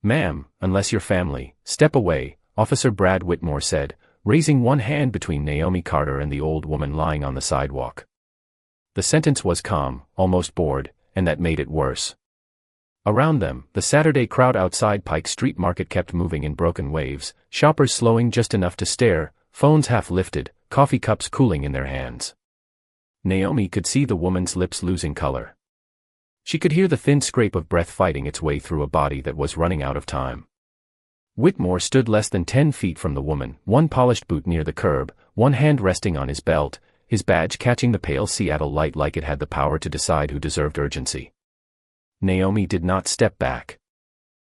"Ma'am, unless you're family, step away," Officer Brad Whitmore said, raising one hand between Naomi Carter and the old woman lying on the sidewalk. The sentence was calm, almost bored, and that made it worse. Around them, the Saturday crowd outside Pike Street Market kept moving in broken waves, shoppers slowing just enough to stare, phones half lifted, coffee cups cooling in their hands. Naomi could see the woman's lips losing color. She could hear the thin scrape of breath fighting its way through a body that was running out of time. Whitmore stood less than 10 feet from the woman, one polished boot near the curb, one hand resting on his belt, his badge catching the pale Seattle light like it had the power to decide who deserved urgency. Naomi did not step back.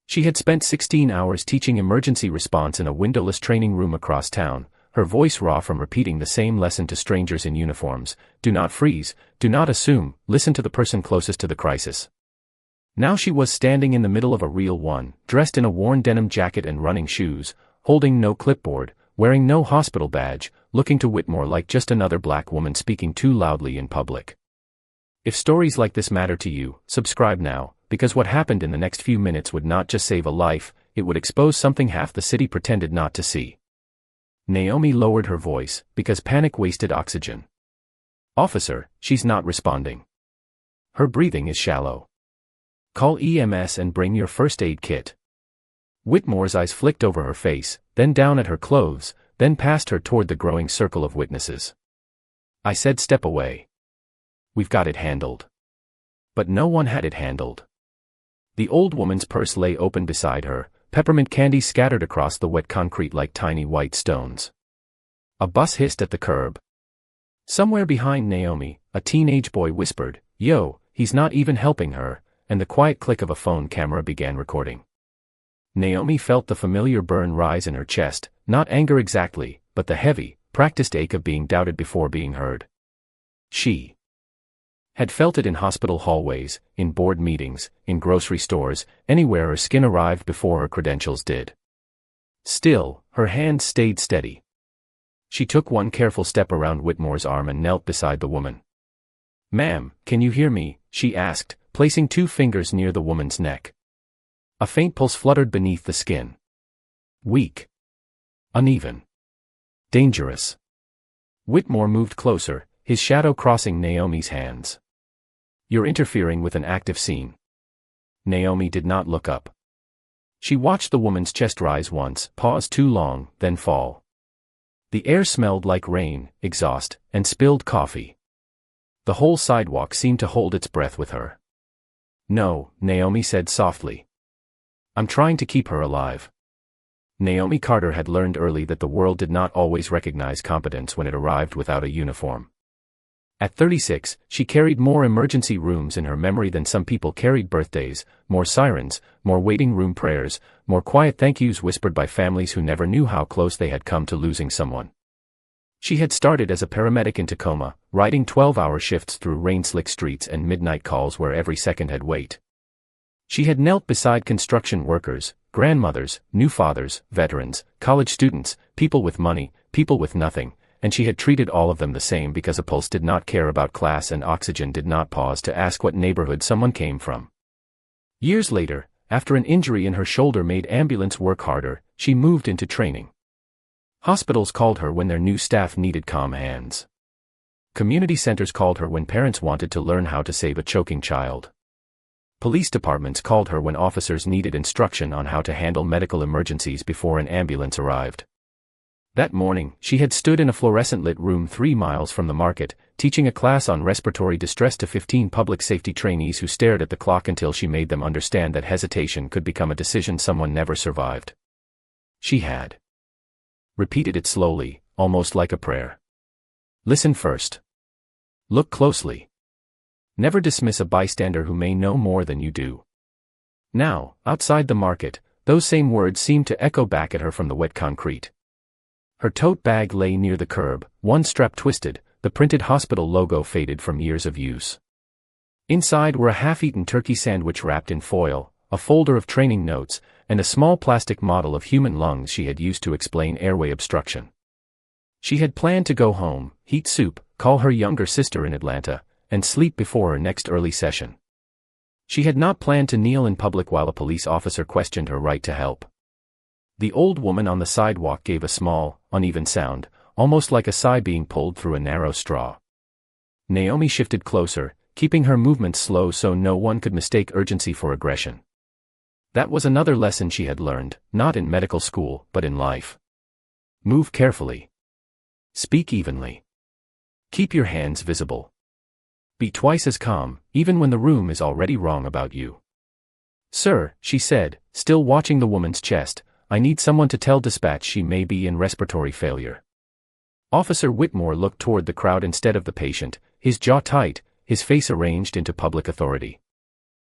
She had spent 16 hours teaching emergency response in a windowless training room across town, her voice raw from repeating the same lesson to strangers in uniforms: do not freeze, do not assume, listen to the person closest to the crisis. Now she was standing in the middle of a real one, dressed in a worn denim jacket and running shoes, holding no clipboard, wearing no hospital badge, looking to Whitmore like just another black woman speaking too loudly in public. If stories like this matter to you, subscribe now, because what happened in the next few minutes would not just save a life, it would expose something half the city pretended not to see. Naomi lowered her voice, because panic wasted oxygen. "Officer, she's not responding. Her breathing is shallow. Call EMS and bring your first aid kit." Whitmore's eyes flicked over her face, then down at her clothes, then past her toward the growing circle of witnesses. "I said step away. We've got it handled." But no one had it handled. The old woman's purse lay open beside her, peppermint candy scattered across the wet concrete like tiny white stones. A bus hissed at the curb. Somewhere behind Naomi, a teenage boy whispered, "Yo, he's not even helping her," and the quiet click of a phone camera began recording. Naomi felt the familiar burn rise in her chest, not anger exactly, but the heavy, practiced ache of being doubted before being heard. She had felt it in hospital hallways, in board meetings, in grocery stores, anywhere her skin arrived before her credentials did. Still, her hands stayed steady. She took one careful step around Whitmore's arm and knelt beside the woman. "Ma'am, can you hear me?" she asked, placing 2 fingers near the woman's neck. A faint pulse fluttered beneath the skin. Weak. Uneven. Dangerous. Whitmore moved closer, his shadow crossing Naomi's hands. "You're interfering with an active scene." Naomi did not look up. She watched the woman's chest rise once, pause too long, then fall. The air smelled like rain, exhaust, and spilled coffee. The whole sidewalk seemed to hold its breath with her. "No," Naomi said softly. "I'm trying to keep her alive." Naomi Carter had learned early that the world did not always recognize competence when it arrived without a uniform. At 36, she carried more emergency rooms in her memory than some people carried birthdays, more sirens, more waiting room prayers, more quiet thank yous whispered by families who never knew how close they had come to losing someone. She had started as a paramedic in Tacoma, riding 12-hour shifts through rain-slick streets and midnight calls where every second had weight. She had knelt beside construction workers, grandmothers, new fathers, veterans, college students, people with money, people with nothing, and she had treated all of them the same because a pulse did not care about class and oxygen did not pause to ask what neighborhood someone came from. Years later, after an injury in her shoulder made ambulance work harder, she moved into training. Hospitals called her when their new staff needed calm hands. Community centers called her when parents wanted to learn how to save a choking child. Police departments called her when officers needed instruction on how to handle medical emergencies before an ambulance arrived. That morning, she had stood in a fluorescent-lit room 3 miles from the market, teaching a class on respiratory distress to 15 public safety trainees who stared at the clock until she made them understand that hesitation could become a decision someone never survived. She had repeated it slowly, almost like a prayer. Listen first. Look closely. Never dismiss a bystander who may know more than you do. Now, outside the market, those same words seemed to echo back at her from the wet concrete. Her tote bag lay near the curb, one strap twisted, the printed hospital logo faded from years of use. Inside were a half-eaten turkey sandwich wrapped in foil, a folder of training notes, and a small plastic model of human lungs she had used to explain airway obstruction. She had planned to go home, heat soup, call her younger sister in Atlanta, and sleep before her next early session. She had not planned to kneel in public while a police officer questioned her right to help. The old woman on the sidewalk gave a small, uneven sound, almost like a sigh being pulled through a narrow straw. Naomi shifted closer, keeping her movements slow so no one could mistake urgency for aggression. That was another lesson she had learned, not in medical school, but in life. Move carefully. Speak evenly. Keep your hands visible. Be twice as calm, even when the room is already wrong about you. Sir, she said, still watching the woman's chest, I need someone to tell dispatch she may be in respiratory failure. Officer Whitmore looked toward the crowd instead of the patient, his jaw tight, his face arranged into public authority.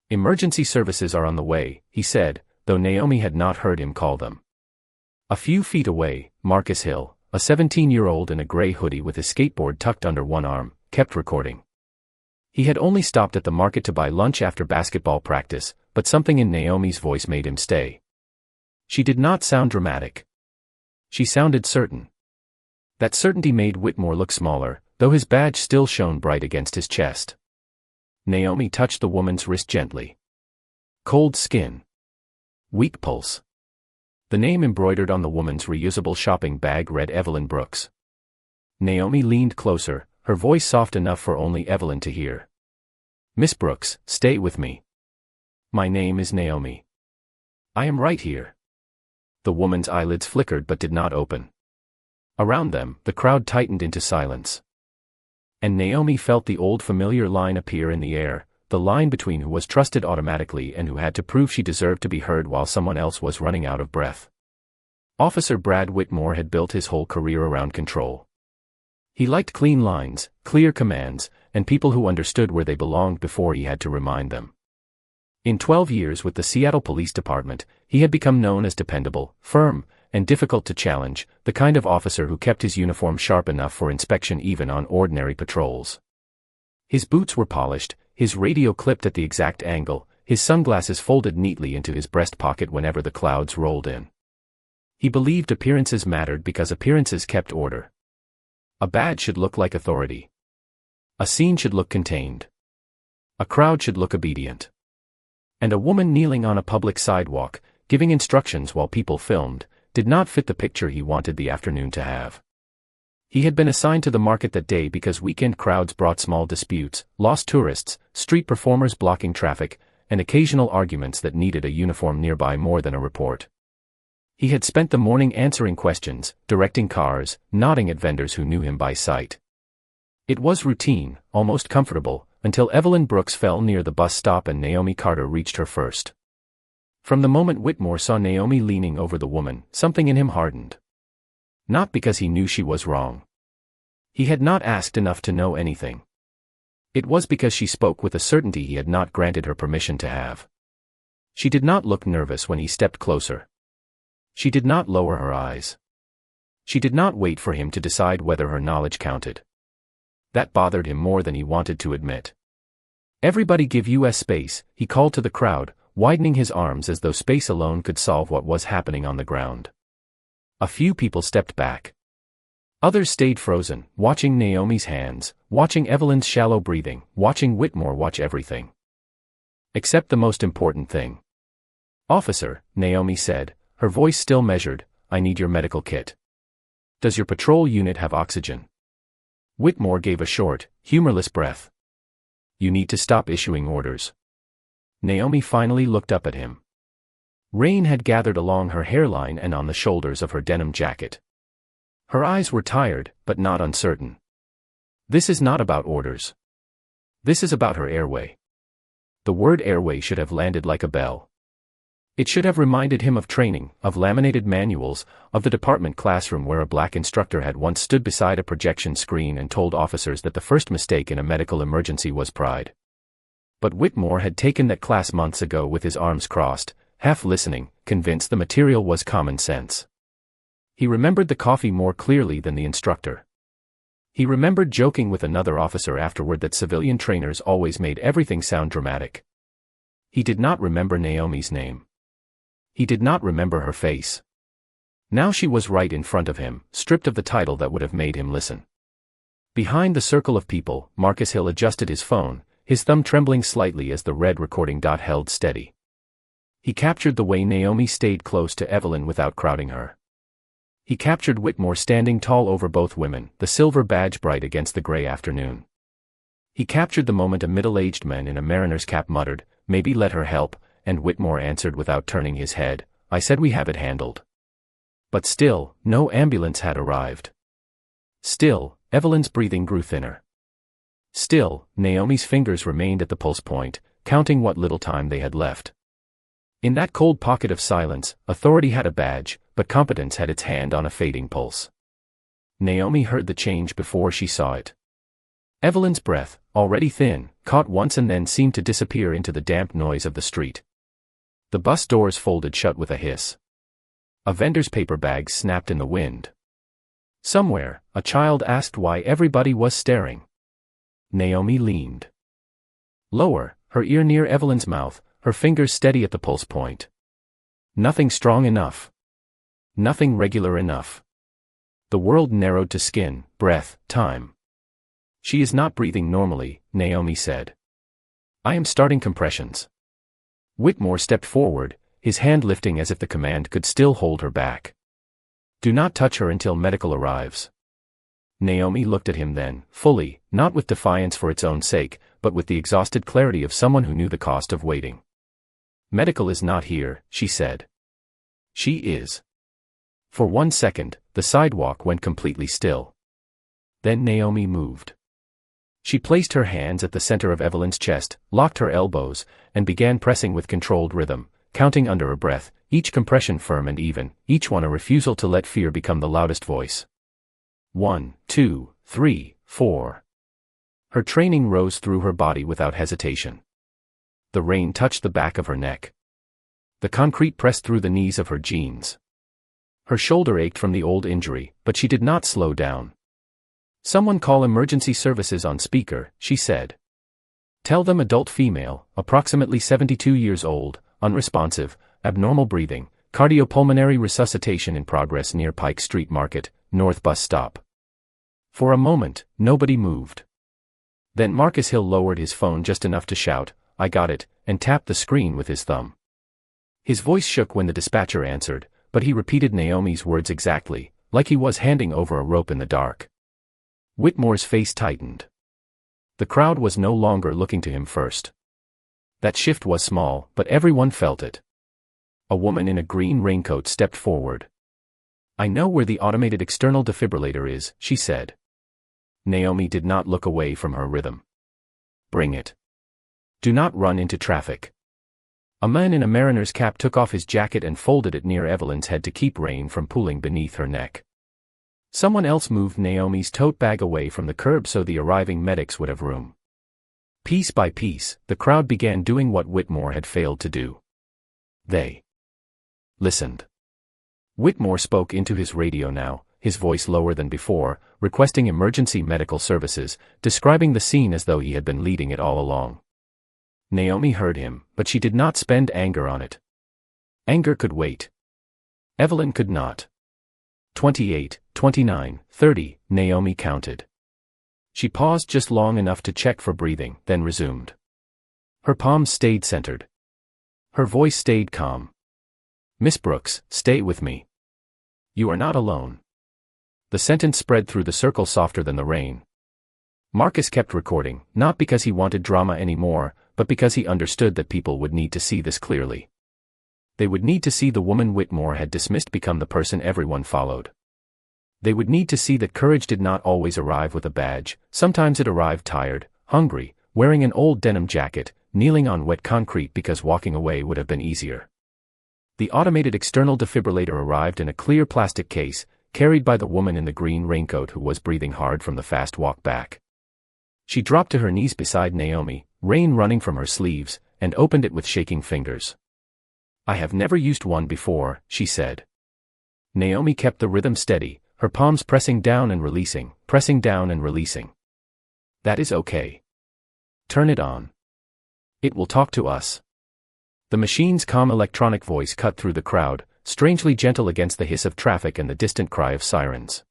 Emergency services are on the way, he said, though Naomi had not heard him call them. A few feet away, Marcus Hill, a 17-year-old in a gray hoodie with his skateboard tucked under one arm, kept recording. He had only stopped at the market to buy lunch after basketball practice, but something in Naomi's voice made him stay. She did not sound dramatic. She sounded certain. That certainty made Whitmore look smaller, though his badge still shone bright against his chest. Naomi touched the woman's wrist gently. Cold skin. Weak pulse. The name embroidered on the woman's reusable shopping bag read Evelyn Brooks. Naomi leaned closer, her voice soft enough for only Evelyn to hear. Miss Brooks, stay with me. My name is Naomi. I am right here. The woman's eyelids flickered but did not open. Around them, the crowd tightened into silence. And Naomi felt the old familiar line appear in the air, the line between who was trusted automatically and who had to prove she deserved to be heard while someone else was running out of breath. Officer Brad Whitmore had built his whole career around control. He liked clean lines, clear commands, and people who understood where they belonged before he had to remind them. In 12 years with the Seattle Police Department, he had become known as dependable, firm, and difficult to challenge, the kind of officer who kept his uniform sharp enough for inspection even on ordinary patrols. His boots were polished, his radio clipped at the exact angle, his sunglasses folded neatly into his breast pocket whenever the clouds rolled in. He believed appearances mattered because appearances kept order. A badge should look like authority. A scene should look contained. A crowd should look obedient. And a woman kneeling on a public sidewalk, giving instructions while people filmed, did not fit the picture he wanted the afternoon to have. He had been assigned to the market that day because weekend crowds brought small disputes, lost tourists, street performers blocking traffic, and occasional arguments that needed a uniform nearby more than a report. He had spent the morning answering questions, directing cars, nodding at vendors who knew him by sight. It was routine, almost comfortable, until Evelyn Brooks fell near the bus stop and Naomi Carter reached her first. From the moment Whitmore saw Naomi leaning over the woman, something in him hardened. Not because he knew she was wrong. He had not asked enough to know anything. It was because she spoke with a certainty he had not granted her permission to have. She did not look nervous when he stepped closer. She did not lower her eyes. She did not wait for him to decide whether her knowledge counted. That bothered him more than he wanted to admit. Everybody give US space, he called to the crowd, widening his arms as though space alone could solve what was happening on the ground. A few people stepped back. Others stayed frozen, watching Naomi's hands, watching Evelyn's shallow breathing, watching Whitmore watch everything. Except the most important thing. Officer, Naomi said, her voice still measured, I need your medical kit. Does your patrol unit have oxygen? Whitmore gave a short, humorless breath. You need to stop issuing orders. Naomi finally looked up at him. Rain had gathered along her hairline and on the shoulders of her denim jacket. Her eyes were tired, but not uncertain. This is not about orders. This is about her airway. The word airway should have landed like a bell. It should have reminded him of training, of laminated manuals, of the department classroom where a black instructor had once stood beside a projection screen and told officers that the first mistake in a medical emergency was pride. But Whitmore had taken that class months ago with his arms crossed, half listening, convinced the material was common sense. He remembered the coffee more clearly than the instructor. He remembered joking with another officer afterward that civilian trainers always made everything sound dramatic. He did not remember Naomi's name. He did not remember her face. Now she was right in front of him, stripped of the title that would have made him listen. Behind the circle of people, Marcus Hill adjusted his phone, his thumb trembling slightly as the red recording dot held steady. He captured the way Naomi stayed close to Evelyn without crowding her. He captured Whitmore standing tall over both women, the silver badge bright against the gray afternoon. He captured the moment a middle-aged man in a mariner's cap muttered, "Maybe let her help," and Whitmore answered without turning his head, "I said we have it handled." But still, no ambulance had arrived. Still, Evelyn's breathing grew thinner. Still, Naomi's fingers remained at the pulse point, counting what little time they had left. In that cold pocket of silence, authority had a badge, but competence had its hand on a fading pulse. Naomi heard the change before she saw it. Evelyn's breath, already thin, caught once and then seemed to disappear into the damp noise of the street. The bus doors folded shut with a hiss. A vendor's paper bag snapped in the wind. Somewhere, a child asked why everybody was staring. Naomi leaned lower, her ear near Evelyn's mouth, her fingers steady at the pulse point. Nothing strong enough. Nothing regular enough. The world narrowed to skin, breath, time. "She is not breathing normally," Naomi said. "I am starting compressions." Whitmore stepped forward, his hand lifting as if the command could still hold her back. "Do not touch her until medical arrives." Naomi looked at him then, fully, not with defiance for its own sake, but with the exhausted clarity of someone who knew the cost of waiting. "Medical is not here," she said. "She is." For 1 second, the sidewalk went completely still. Then Naomi moved. She placed her hands at the center of Evelyn's chest, locked her elbows, and began pressing with controlled rhythm, counting under her breath, each compression firm and even, each one a refusal to let fear become the loudest voice. 1, 2, 3, 4. Her training rose through her body without hesitation. The rain touched the back of her neck. The concrete pressed through the knees of her jeans. Her shoulder ached from the old injury, but she did not slow down. "Someone call emergency services on speaker," she said. "Tell them adult female, approximately 72 years old, unresponsive, abnormal breathing, cardiopulmonary resuscitation in progress near Pike Street Market, North Bus Stop." For a moment, nobody moved. Then Marcus Hill lowered his phone just enough to shout, "I got it," and tapped the screen with his thumb. His voice shook when the dispatcher answered, but he repeated Naomi's words exactly, like he was handing over a rope in the dark. Whitmore's face tightened. The crowd was no longer looking to him first. That shift was small, but everyone felt it. A woman in a green raincoat stepped forward. "I know where the automated external defibrillator is," she said. Naomi did not look away from her rhythm. "Bring it. Do not run into traffic." A man in a mariner's cap took off his jacket and folded it near Evelyn's head to keep rain from pooling beneath her neck. Someone else moved Naomi's tote bag away from the curb so the arriving medics would have room. Piece by piece, the crowd began doing what Whitmore had failed to do. They listened. Whitmore spoke into his radio now, his voice lower than before, requesting emergency medical services, describing the scene as though he had been leading it all along. Naomi heard him, but she did not spend anger on it. Anger could wait. Evelyn could not. 28, 29, 30, Naomi counted. She paused just long enough to check for breathing, then resumed. Her palms stayed centered. Her voice stayed calm. "Miss Brooks, stay with me. You are not alone." The sentence spread through the circle softer than the rain. Marcus kept recording, not because he wanted drama anymore, but because he understood that people would need to see this clearly. They would need to see the woman Whitmore had dismissed become the person everyone followed. They would need to see that courage did not always arrive with a badge, sometimes it arrived tired, hungry, wearing an old denim jacket, kneeling on wet concrete because walking away would have been easier. The automated external defibrillator arrived in a clear plastic case, carried by the woman in the green raincoat who was breathing hard from the fast walk back. She dropped to her knees beside Naomi, rain running from her sleeves, and opened it with shaking fingers. "I have never used one before," she said. Naomi kept the rhythm steady, her palms pressing down and releasing, pressing down and releasing. "That is okay. Turn it on. It will talk to us." The machine's calm electronic voice cut through the crowd, strangely gentle against the hiss of traffic and the distant cry of sirens.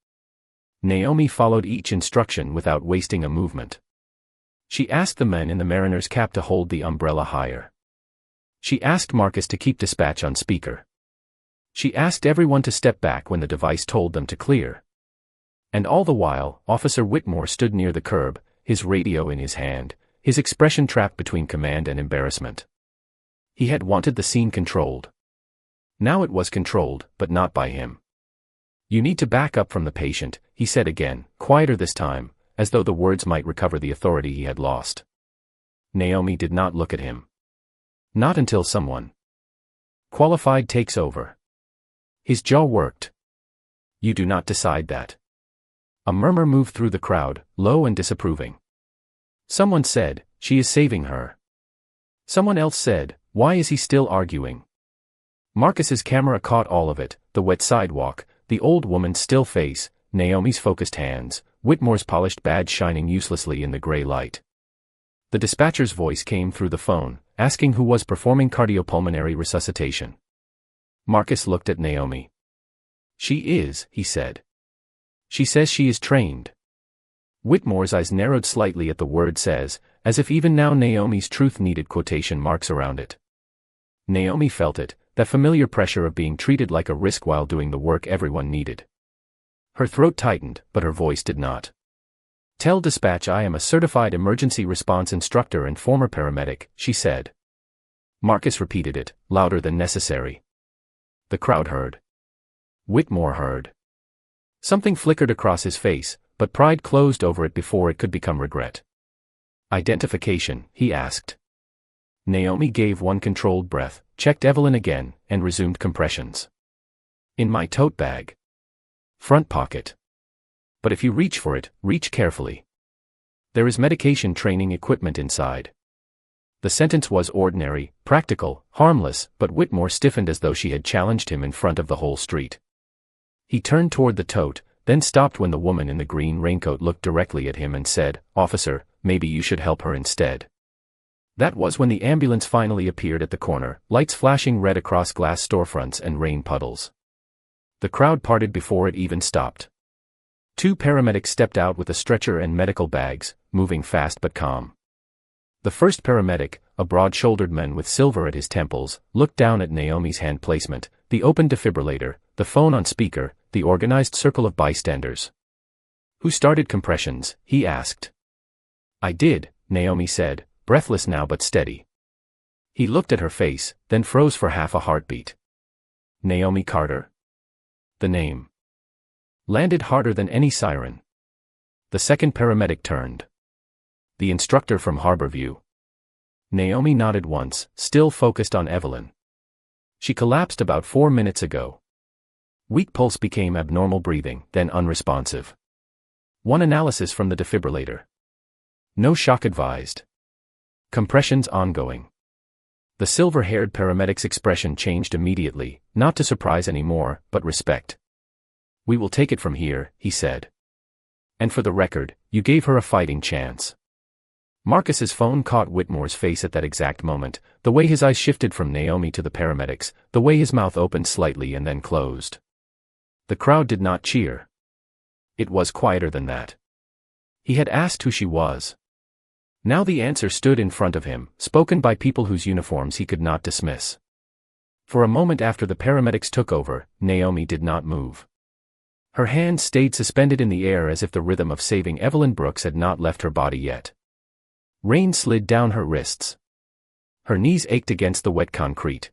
Naomi followed each instruction without wasting a movement. She asked the men in the mariner's cap to hold the umbrella higher. She asked Marcus to keep dispatch on speaker. She asked everyone to step back when the device told them to clear. And all the while, Officer Whitmore stood near the curb, his radio in his hand, his expression trapped between command and embarrassment. He had wanted the scene controlled. Now it was controlled, but not by him. "You need to back up from the patient," he said again, quieter this time, as though the words might recover the authority he had lost. Naomi did not look at him. Not until someone qualified takes over. His jaw worked. "You do not decide that." A murmur moved through the crowd, low and disapproving. Someone said, "She is saving her." Someone else said, "Why is he still arguing?" Marcus's camera caught all of it, the wet sidewalk, the old woman's still face, Naomi's focused hands, Whitmore's polished badge shining uselessly in the gray light. The dispatcher's voice came through the phone, asking who was performing cardiopulmonary resuscitation. Marcus looked at Naomi. "She is," he said. "She says she is trained." Whitmore's eyes narrowed slightly at the word "says," as if even now Naomi's truth needed quotation marks around it. Naomi felt it, that familiar pressure of being treated like a risk while doing the work everyone needed. Her throat tightened, but her voice did not. "Tell dispatch I am a certified emergency response instructor and former paramedic," she said. Marcus repeated it, louder than necessary. The crowd heard. Whitmore heard. Something flickered across his face, but pride closed over it before it could become regret. "Identification?" he asked. Naomi gave one controlled breath, checked Evelyn again, and resumed compressions. "In my tote bag. Front pocket. But if you reach for it, reach carefully. There is medication training equipment inside." The sentence was ordinary, practical, harmless, but Whitmore stiffened as though she had challenged him in front of the whole street. He turned toward the tote, then stopped when the woman in the green raincoat looked directly at him and said, "Officer, maybe you should help her instead." That was when the ambulance finally appeared at the corner, lights flashing red across glass storefronts and rain puddles. The crowd parted before it even stopped. Two paramedics stepped out with a stretcher and medical bags, moving fast but calm. The first paramedic, a broad-shouldered man with silver at his temples, looked down at Naomi's hand placement, the open defibrillator, the phone on speaker, the organized circle of bystanders. "Who started compressions?" he asked. "I did," Naomi said, breathless now but steady. He looked at her face, then froze for half a heartbeat. Naomi Carter. The name landed harder than any siren. The second paramedic turned. "The instructor from Harborview." Naomi nodded once, still focused on Evelyn. "She collapsed about 4 minutes ago. Weak pulse became abnormal breathing, then unresponsive. One analysis from the defibrillator. No shock advised. Compressions ongoing." The silver-haired paramedic's expression changed immediately, not to surprise anymore, but respect. "We will take it from here," he said. "And for the record, you gave her a fighting chance." Marcus's phone caught Whitmore's face at that exact moment, the way his eyes shifted from Naomi to the paramedics, the way his mouth opened slightly and then closed. The crowd did not cheer. It was quieter than that. He had asked who she was. Now the answer stood in front of him, spoken by people whose uniforms he could not dismiss. For a moment after the paramedics took over, Naomi did not move. Her hands stayed suspended in the air as if the rhythm of saving Evelyn Brooks had not left her body yet. Rain slid down her wrists. Her knees ached against the wet concrete.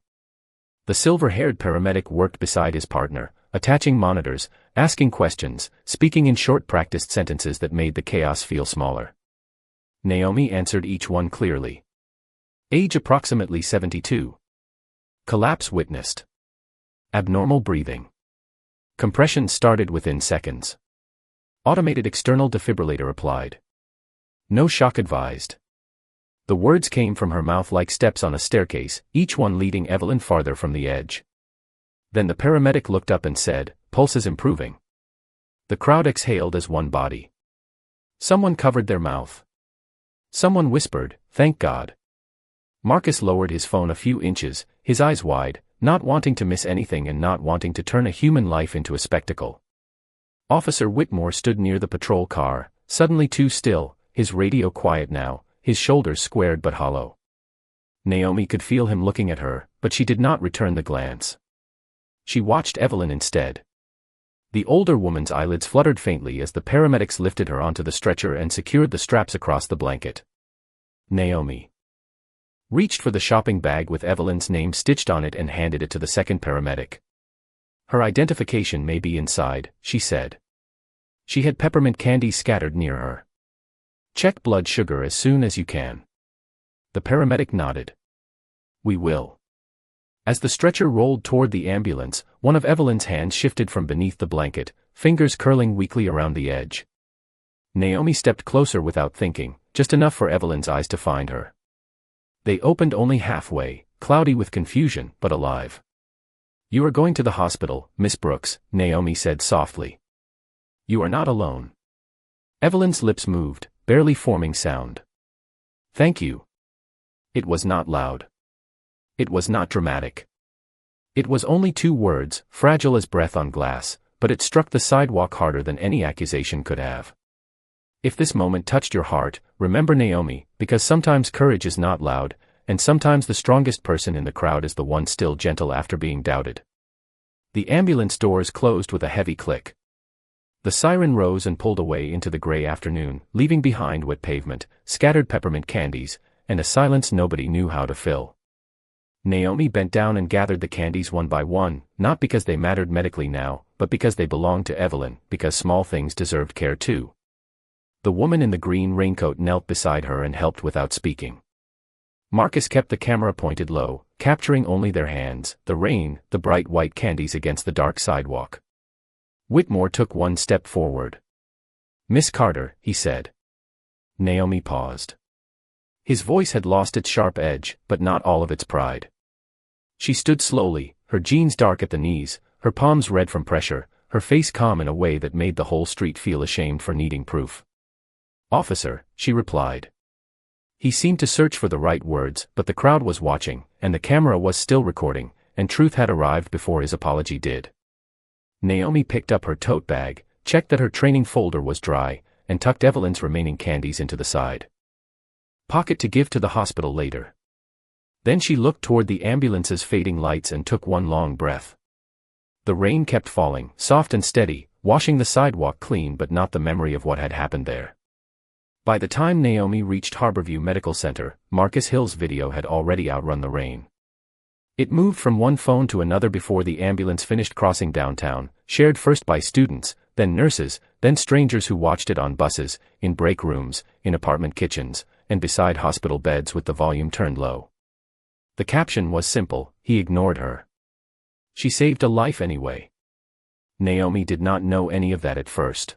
The silver-haired paramedic worked beside his partner, attaching monitors, asking questions, speaking in short practiced sentences that made the chaos feel smaller. Naomi answered each one clearly. Age approximately 72. Collapse witnessed. Abnormal breathing. Compression started within seconds. Automated external defibrillator applied. No shock advised. The words came from her mouth like steps on a staircase, each one leading Evelyn farther from the edge. Then the paramedic looked up and said, "Pulse is improving." The crowd exhaled as one body. Someone covered their mouth. Someone whispered, "Thank God." Marcus lowered his phone a few inches, his eyes wide, not wanting to miss anything and not wanting to turn a human life into a spectacle. Officer Whitmore stood near the patrol car, suddenly too still, his radio quiet now, his shoulders squared but hollow. Naomi could feel him looking at her, but she did not return the glance. She watched Evelyn instead. The older woman's eyelids fluttered faintly as the paramedics lifted her onto the stretcher and secured the straps across the blanket. Naomi reached for the shopping bag with Evelyn's name stitched on it and handed it to the second paramedic. Her identification may be inside, she said. She had peppermint candy scattered near her. Check blood sugar as soon as you can. The paramedic nodded. We will. As the stretcher rolled toward the ambulance, one of Evelyn's hands shifted from beneath the blanket, fingers curling weakly around the edge. Naomi stepped closer without thinking, just enough for Evelyn's eyes to find her. They opened only halfway, cloudy with confusion, but alive. You are going to the hospital, Miss Brooks, Naomi said softly. You are not alone. Evelyn's lips moved, barely forming sound. Thank you. It was not loud. It was not dramatic. It was only 2 words, fragile as breath on glass, but it struck the sidewalk harder than any accusation could have. If this moment touched your heart, remember Naomi, because sometimes courage is not loud, and sometimes the strongest person in the crowd is the one still gentle after being doubted. The ambulance doors closed with a heavy click. The siren rose and pulled away into the gray afternoon, leaving behind wet pavement, scattered peppermint candies, and a silence nobody knew how to fill. Naomi bent down and gathered the candies one by one, not because they mattered medically now, but because they belonged to Evelyn, because small things deserved care too. The woman in the green raincoat knelt beside her and helped without speaking. Marcus kept the camera pointed low, capturing only their hands, the rain, the bright white candies against the dark sidewalk. Whitmore took one step forward. Miss Carter, he said. Naomi paused. His voice had lost its sharp edge, but not all of its pride. She stood slowly, her jeans dark at the knees, her palms red from pressure, her face calm in a way that made the whole street feel ashamed for needing proof. Officer, she replied. He seemed to search for the right words, but the crowd was watching, and the camera was still recording, and truth had arrived before his apology did. Naomi picked up her tote bag, checked that her training folder was dry, and tucked Evelyn's remaining candies into the side pocket to give to the hospital later. Then she looked toward the ambulance's fading lights and took one long breath. The rain kept falling, soft and steady, washing the sidewalk clean but not the memory of what had happened there. By the time Naomi reached Harborview Medical Center, Marcus Hill's video had already outrun the rain. It moved from one phone to another before the ambulance finished crossing downtown, shared first by students, then nurses, then strangers who watched it on buses, in break rooms, in apartment kitchens, and beside hospital beds with the volume turned low. The caption was simple, he ignored her. She saved a life anyway. Naomi did not know any of that at first.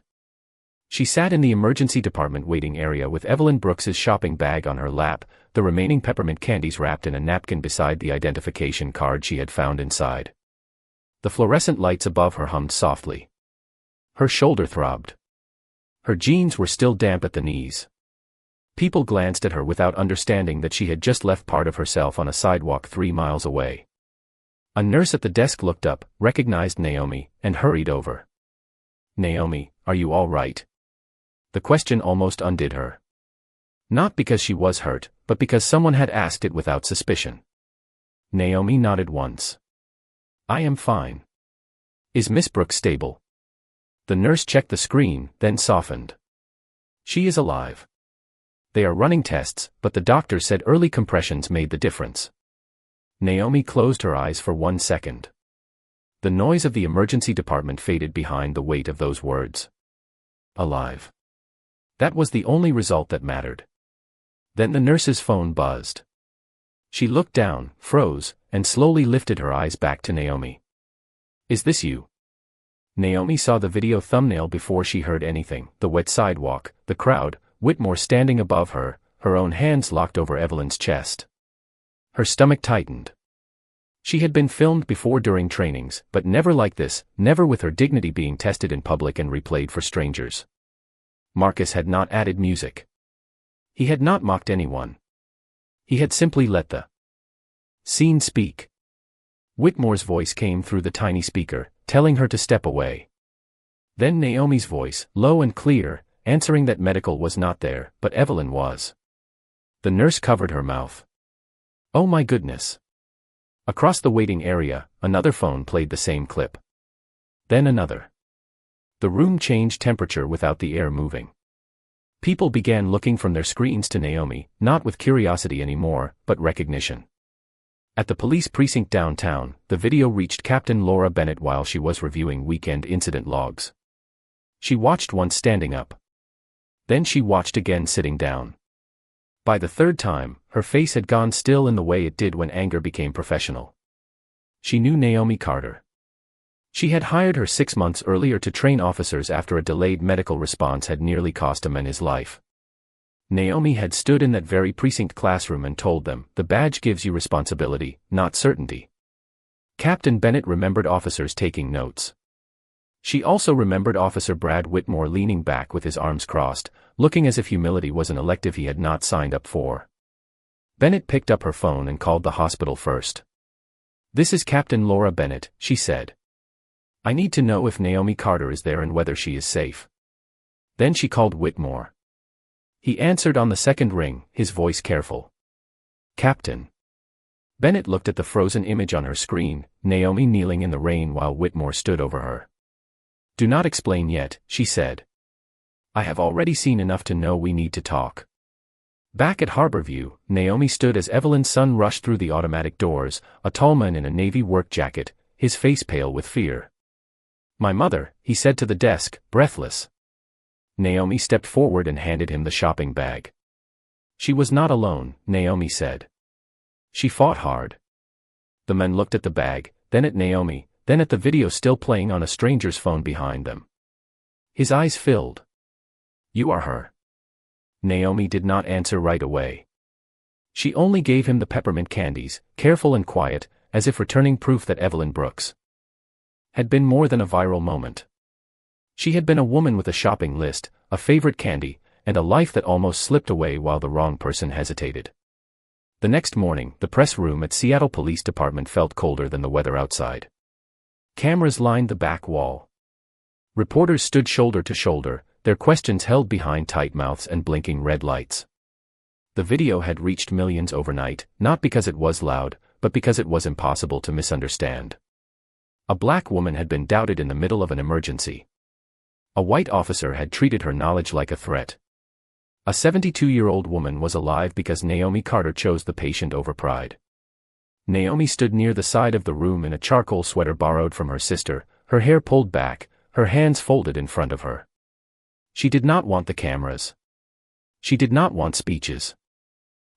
She sat in the emergency department waiting area with Evelyn Brooks's shopping bag on her lap, the remaining peppermint candies wrapped in a napkin beside the identification card she had found inside. The fluorescent lights above her hummed softly. Her shoulder throbbed. Her jeans were still damp at the knees. People glanced at her without understanding that she had just left part of herself on a sidewalk 3 miles away. A nurse at the desk looked up, recognized Naomi, and hurried over. Naomi, are you all right? The question almost undid her. Not because she was hurt, but because someone had asked it without suspicion. Naomi nodded once. I am fine. Is Miss Brooks stable? The nurse checked the screen, then softened. She is alive. They are running tests, but the doctor said early compressions made the difference. Naomi closed her eyes for 1 second. The noise of the emergency department faded behind the weight of those words. Alive. That was the only result that mattered. Then the nurse's phone buzzed. She looked down, froze, and slowly lifted her eyes back to Naomi. Is this you? Naomi saw the video thumbnail before she heard anything, the wet sidewalk, the crowd, Whitmore standing above her, her own hands locked over Evelyn's chest. Her stomach tightened. She had been filmed before during trainings, but never like this, never with her dignity being tested in public and replayed for strangers. Marcus had not added music. He had not mocked anyone. He had simply let the scene speak. Whitmore's voice came through the tiny speaker, telling her to step away. Then Naomi's voice, low and clear, answering that medical was not there, but Evelyn was. The nurse covered her mouth. Oh my goodness. Across the waiting area, another phone played the same clip. Then another. The room changed temperature without the air moving. People began looking from their screens to Naomi, not with curiosity anymore, but recognition. At the police precinct downtown, the video reached Captain Laura Bennett while she was reviewing weekend incident logs. She watched once standing up. Then she watched again sitting down. By the third time, her face had gone still in the way it did when anger became professional. She knew Naomi Carter. She had hired her 6 months earlier to train officers after a delayed medical response had nearly cost a man his life. Naomi had stood in that very precinct classroom and told them, the badge gives you responsibility, not certainty. Captain Bennett remembered officers taking notes. She also remembered Officer Brad Whitmore leaning back with his arms crossed, looking as if humility was an elective he had not signed up for. Bennett picked up her phone and called the hospital first. This is Captain Laura Bennett, she said. I need to know if Naomi Carter is there and whether she is safe. Then she called Whitmore. He answered on the second ring, his voice careful. Captain. Bennett looked at the frozen image on her screen, Naomi kneeling in the rain while Whitmore stood over her. Do not explain yet, she said. I have already seen enough to know we need to talk. Back at Harborview, Naomi stood as Evelyn's son rushed through the automatic doors, a tall man in a navy work jacket, his face pale with fear. My mother, he said to the desk, breathless. Naomi stepped forward and handed him the shopping bag. She was not alone, Naomi said. She fought hard. The men looked at the bag, then at Naomi, then at the video still playing on a stranger's phone behind them. His eyes filled. You are her. Naomi did not answer right away. She only gave him the peppermint candies, careful and quiet, as if returning proof that Evelyn Brooks had been more than a viral moment. She had been a woman with a shopping list, a favorite candy, and a life that almost slipped away while the wrong person hesitated. The next morning, the press room at Seattle Police Department felt colder than the weather outside. Cameras lined the back wall. Reporters stood shoulder to shoulder, their questions held behind tight mouths and blinking red lights. The video had reached millions overnight, not because it was loud, but because it was impossible to misunderstand. A black woman had been doubted in the middle of an emergency. A white officer had treated her knowledge like a threat. A 72-year-old woman was alive because Naomi Carter chose the patient over pride. Naomi stood near the side of the room in a charcoal sweater borrowed from her sister, her hair pulled back, her hands folded in front of her. She did not want the cameras. She did not want speeches.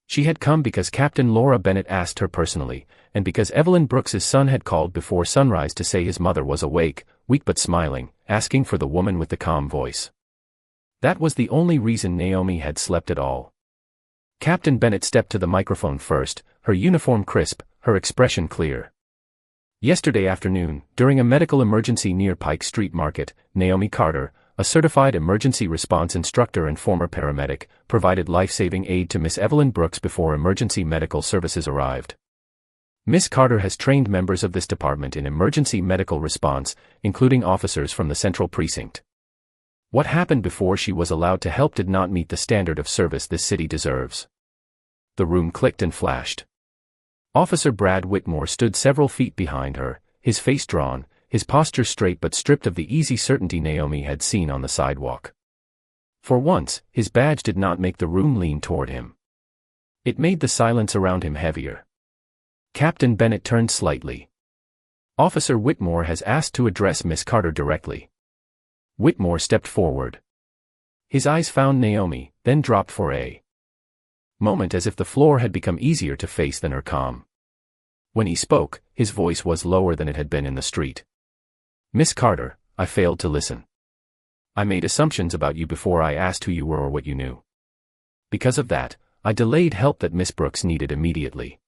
She had come because Captain Laura Bennett asked her personally, and because Evelyn Brooks's son had called before sunrise to say his mother was awake, weak but smiling, asking for the woman with the calm voice. That was the only reason Naomi had slept at all. Captain Bennett stepped to the microphone first, her uniform crisp, her expression clear. Yesterday afternoon, during a medical emergency near Pike Street Market, Naomi Carter, a certified emergency response instructor and former paramedic, provided life-saving aid to Miss Evelyn Brooks before emergency medical services arrived. Miss Carter has trained members of this department in emergency medical response, including officers from the Central Precinct. What happened before she was allowed to help did not meet the standard of service this city deserves. The room clicked and flashed. Officer Brad Whitmore stood several feet behind her, his face drawn, his posture straight but stripped of the easy certainty Naomi had seen on the sidewalk. For once, his badge did not make the room lean toward him. It made the silence around him heavier. Captain Bennett turned slightly. Officer Whitmore has asked to address Miss Carter directly. Whitmore stepped forward. His eyes found Naomi, then dropped for a moment as if the floor had become easier to face than her calm. When he spoke, his voice was lower than it had been in the street. Miss Carter, I failed to listen. I made assumptions about you before I asked who you were or what you knew. Because of that, I delayed help that Miss Brooks needed immediately.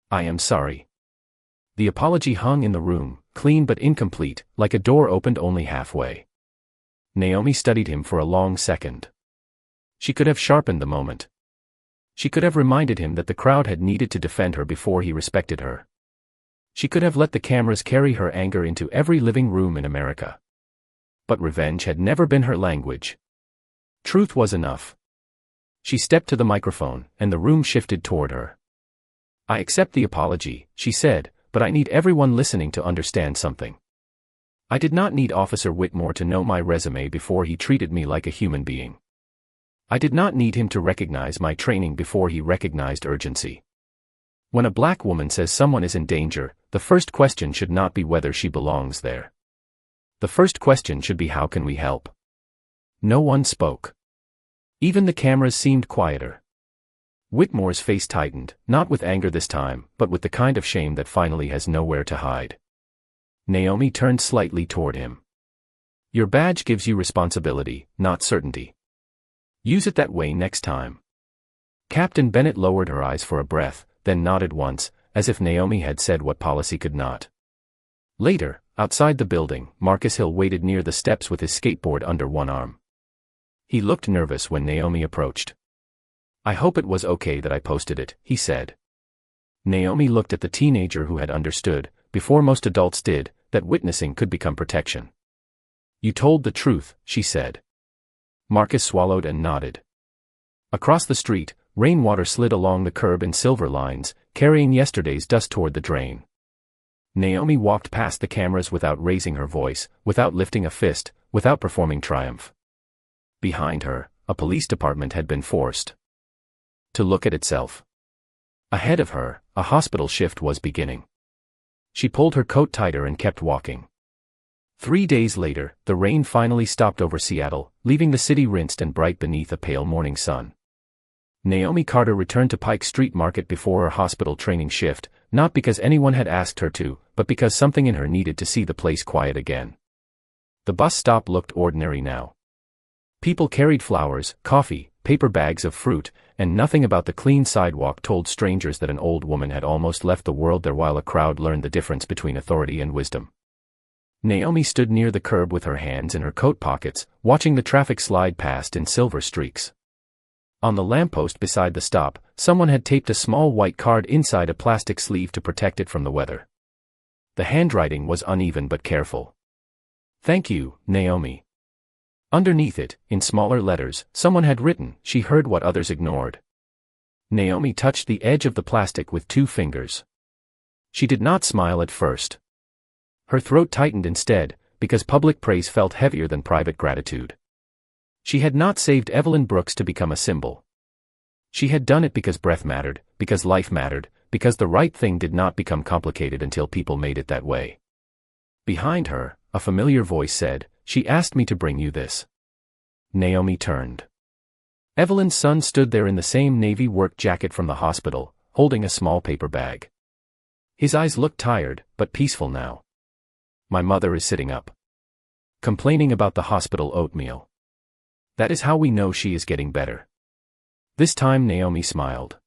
I am sorry. The apology hung in the room, clean but incomplete, like a door opened only halfway. Naomi studied him for a long second. She could have sharpened the moment. She could have reminded him that the crowd had needed to defend her before he respected her. She could have let the cameras carry her anger into every living room in America. But revenge had never been her language. Truth was enough. She stepped to the microphone, and the room shifted toward her. "I accept the apology," she said, "but I need everyone listening to understand something. I did not need Officer Whitmore to know my resume before he treated me like a human being. I did not need him to recognize my training before he recognized urgency. When a black woman says someone is in danger, the first question should not be whether she belongs there. The first question should be how can we help?" No one spoke. Even the cameras seemed quieter. Whitmore's face tightened, not with anger this time, but with the kind of shame that finally has nowhere to hide. Naomi turned slightly toward him. "Your badge gives you responsibility, not certainty. Use it that way next time." Captain Bennett lowered her eyes for a breath, then nodded once, as if Naomi had said what policy could not. Later, outside the building, Marcus Hill waited near the steps with his skateboard under one arm. He looked nervous when Naomi approached. "I hope it was okay that I posted it," he said. Naomi looked at the teenager who had understood, before most adults did, that witnessing could become protection. "You told the truth," she said. Marcus swallowed and nodded. Across the street, rainwater slid along the curb in silver lines, carrying yesterday's dust toward the drain. Naomi walked past the cameras without raising her voice, without lifting a fist, without performing triumph. Behind her, a police department had been forced to look at itself. Ahead of her, a hospital shift was beginning. She pulled her coat tighter and kept walking. 3 days later, the rain finally stopped over Seattle, leaving the city rinsed and bright beneath a pale morning sun. Naomi Carter returned to Pike Street Market before her hospital training shift, not because anyone had asked her to, but because something in her needed to see the place quiet again. The bus stop looked ordinary now. People carried flowers, coffee, paper bags of fruit, and nothing about the clean sidewalk told strangers that an old woman had almost left the world there while a crowd learned the difference between authority and wisdom. Naomi stood near the curb with her hands in her coat pockets, watching the traffic slide past in silver streaks. On the lamppost beside the stop, someone had taped a small white card inside a plastic sleeve to protect it from the weather. The handwriting was uneven but careful. "Thank you, Naomi." Underneath it, in smaller letters, someone had written, "She heard what others ignored." Naomi touched the edge of the plastic with 2 fingers. She did not smile at first. Her throat tightened instead, because public praise felt heavier than private gratitude. She had not saved Evelyn Brooks to become a symbol. She had done it because breath mattered, because life mattered, because the right thing did not become complicated until people made it that way. Behind her, a familiar voice said, "She asked me to bring you this." Naomi turned. Evelyn's son stood there in the same navy work jacket from the hospital, holding a small paper bag. His eyes looked tired, but peaceful now. "My mother is sitting up. Complaining about the hospital oatmeal. That is how we know she is getting better." This time Naomi smiled.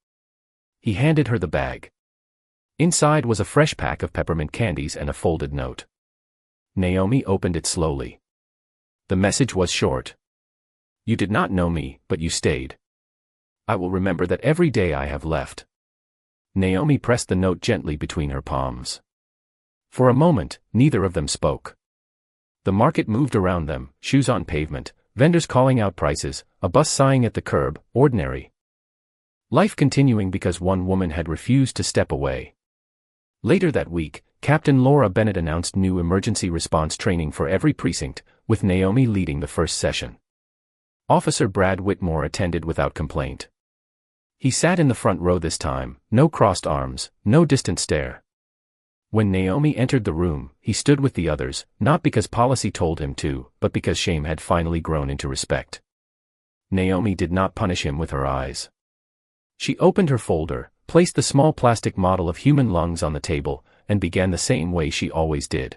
He handed her the bag. Inside was a fresh pack of peppermint candies and a folded note. Naomi opened it slowly. The message was short. "You did not know me, but you stayed. I will remember that every day I have left." Naomi pressed the note gently between her palms. For a moment, neither of them spoke. The market moved around them, shoes on pavement, vendors calling out prices, a bus sighing at the curb, ordinary. Life continuing because one woman had refused to step away. Later that week, Captain Laura Bennett announced new emergency response training for every precinct, with Naomi leading the first session. Officer Brad Whitmore attended without complaint. He sat in the front row this time, no crossed arms, no distant stare. When Naomi entered the room, he stood with the others, not because policy told him to, but because shame had finally grown into respect. Naomi did not punish him with her eyes. She opened her folder, placed the small plastic model of human lungs on the table, and began the same way she always did.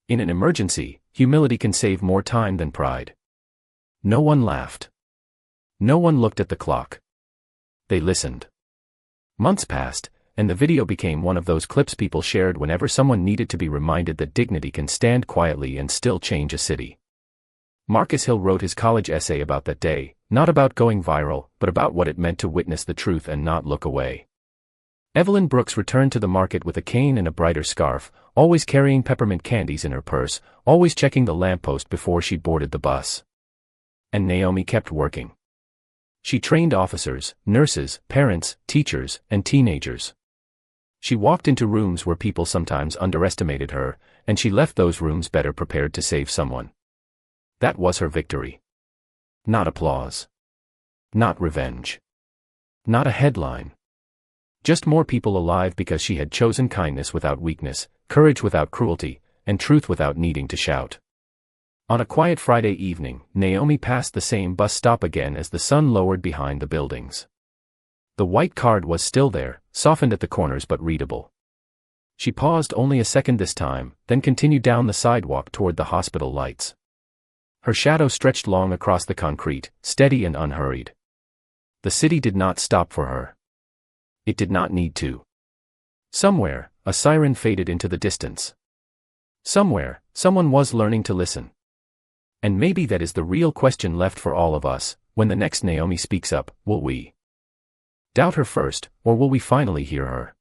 In an emergency, humility can save more time than pride. No one laughed. No one looked at the clock. They listened. Months passed, and the video became one of those clips people shared whenever someone needed to be reminded that dignity can stand quietly and still change a city. Marcus Hill wrote his college essay about that day, not about going viral, but about what it meant to witness the truth and not look away. Evelyn Brooks returned to the market with a cane and a brighter scarf, always carrying peppermint candies in her purse, always checking the lamppost before she boarded the bus. And Naomi kept working. She trained officers, nurses, parents, teachers, and teenagers. She walked into rooms where people sometimes underestimated her, and she left those rooms better prepared to save someone. That was her victory. Not applause. Not revenge. Not a headline. Just more people alive because she had chosen kindness without weakness, courage without cruelty, and truth without needing to shout. On a quiet Friday evening, Naomi passed the same bus stop again as the sun lowered behind the buildings. The white card was still there, softened at the corners but readable. She paused only a second this time, then continued down the sidewalk toward the hospital lights. Her shadow stretched long across the concrete, steady and unhurried. The city did not stop for her. It did not need to. Somewhere, a siren faded into the distance. Somewhere, someone was learning to listen. And maybe that is the real question left for all of us. When the next Naomi speaks up, will we doubt her first, or will we finally hear her?